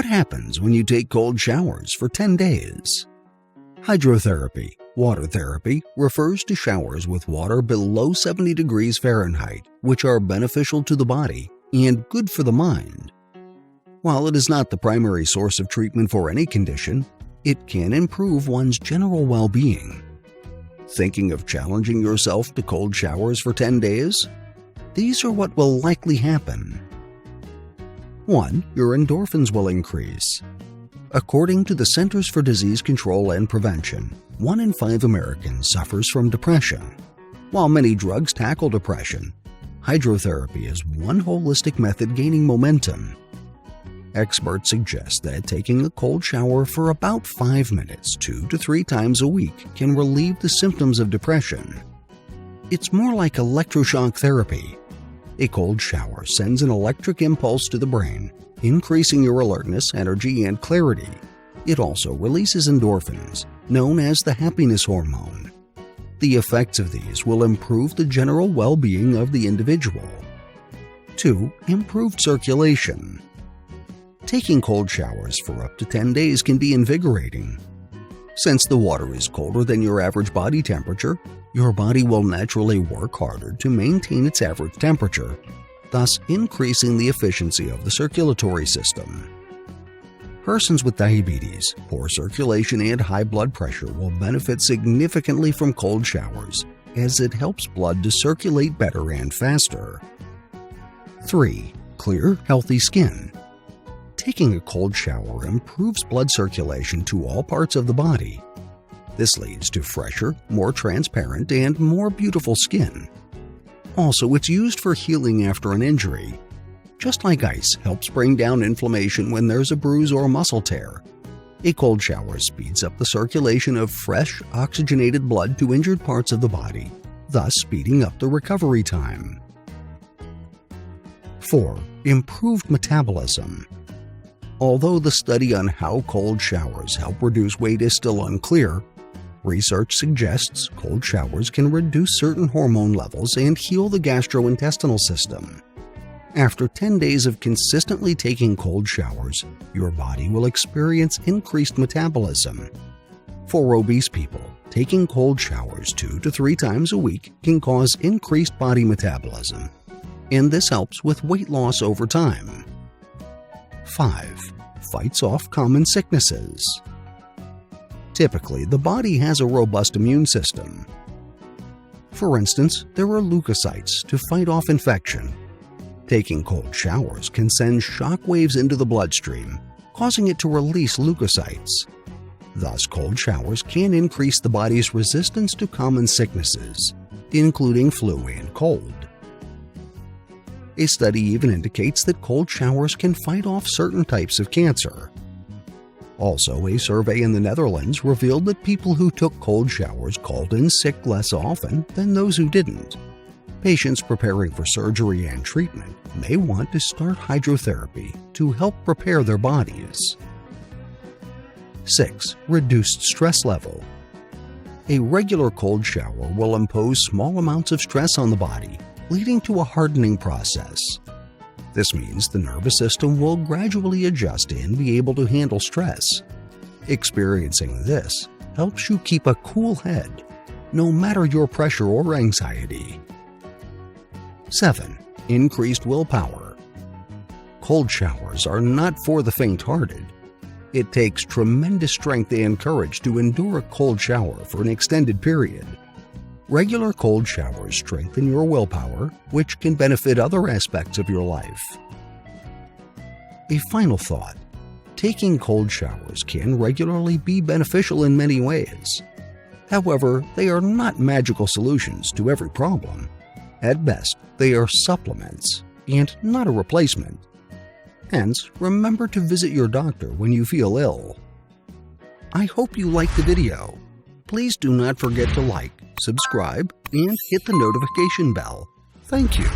What happens when you take cold showers for 10 days? Hydrotherapy, water therapy, refers to showers with water below 70 degrees Fahrenheit, which are beneficial to the body and good for the mind. While it is not the primary source of treatment for any condition, it can improve one's general well-being. Thinking of challenging yourself to cold showers for 10 days? These are what will likely happen. 1. Your endorphins will increase. According to the Centers for Disease Control and Prevention, 1 in 5 Americans suffers from depression. While many drugs tackle depression, hydrotherapy is one holistic method gaining momentum. Experts suggest that taking a cold shower for about 5 minutes 2 to 3 times a week can relieve the symptoms of depression. It's more like electroshock therapy. A cold shower sends an electric impulse to the brain, increasing your alertness, energy, and clarity. It also releases endorphins, known as the happiness hormone. The effects of these will improve the general well-being of the individual. 2. Improved circulation. Taking cold showers for up to 10 days can be invigorating. Since the water is colder than your average body temperature, your body will naturally work harder to maintain its average temperature, thus increasing the efficiency of the circulatory system. Persons with diabetes, poor circulation, and high blood pressure will benefit significantly from cold showers, as it helps blood to circulate better and faster. 3. Clear, healthy skin. Taking a cold shower improves blood circulation to all parts of the body. This leads to fresher, more transparent, and more beautiful skin. Also, it's used for healing after an injury. Just like ice helps bring down inflammation when there's a bruise or muscle tear, a cold shower speeds up the circulation of fresh, oxygenated blood to injured parts of the body, thus speeding up the recovery time. 4. Improved metabolism. Although the study on how cold showers help reduce weight is still unclear, research suggests cold showers can reduce certain hormone levels and heal the gastrointestinal system. After 10 days of consistently taking cold showers, your body will experience increased metabolism. For obese people, taking cold showers 2 to 3 times a week can cause increased body metabolism, and this helps with weight loss over time. 5. Fights off common sicknesses. Typically, the body has a robust immune system. For instance, there are leukocytes to fight off infection. Taking cold showers can send shock waves into the bloodstream, causing it to release leukocytes. Thus, cold showers can increase the body's resistance to common sicknesses, including flu and cold. A study even indicates that cold showers can fight off certain types of cancer. Also, a survey in the Netherlands revealed that people who took cold showers called in sick less often than those who didn't. Patients preparing for surgery and treatment may want to start hydrotherapy to help prepare their bodies. 6. Reduced stress level. A regular cold shower will impose small amounts of stress on the body, leading to a hardening process. This means the nervous system will gradually adjust and be able to handle stress. Experiencing this helps you keep a cool head, no matter your pressure or anxiety. 7. Increased willpower. Cold showers are not for the faint-hearted. It takes tremendous strength and courage to endure a cold shower for an extended period. Regular cold showers strengthen your willpower, which can benefit other aspects of your life. A final thought: taking cold showers can regularly be beneficial in many ways. However, they are not magical solutions to every problem. At best, they are supplements and not a replacement. Hence, remember to visit your doctor when you feel ill. I hope you liked the video. Please do not forget to like, subscribe, and hit the notification bell. Thank you.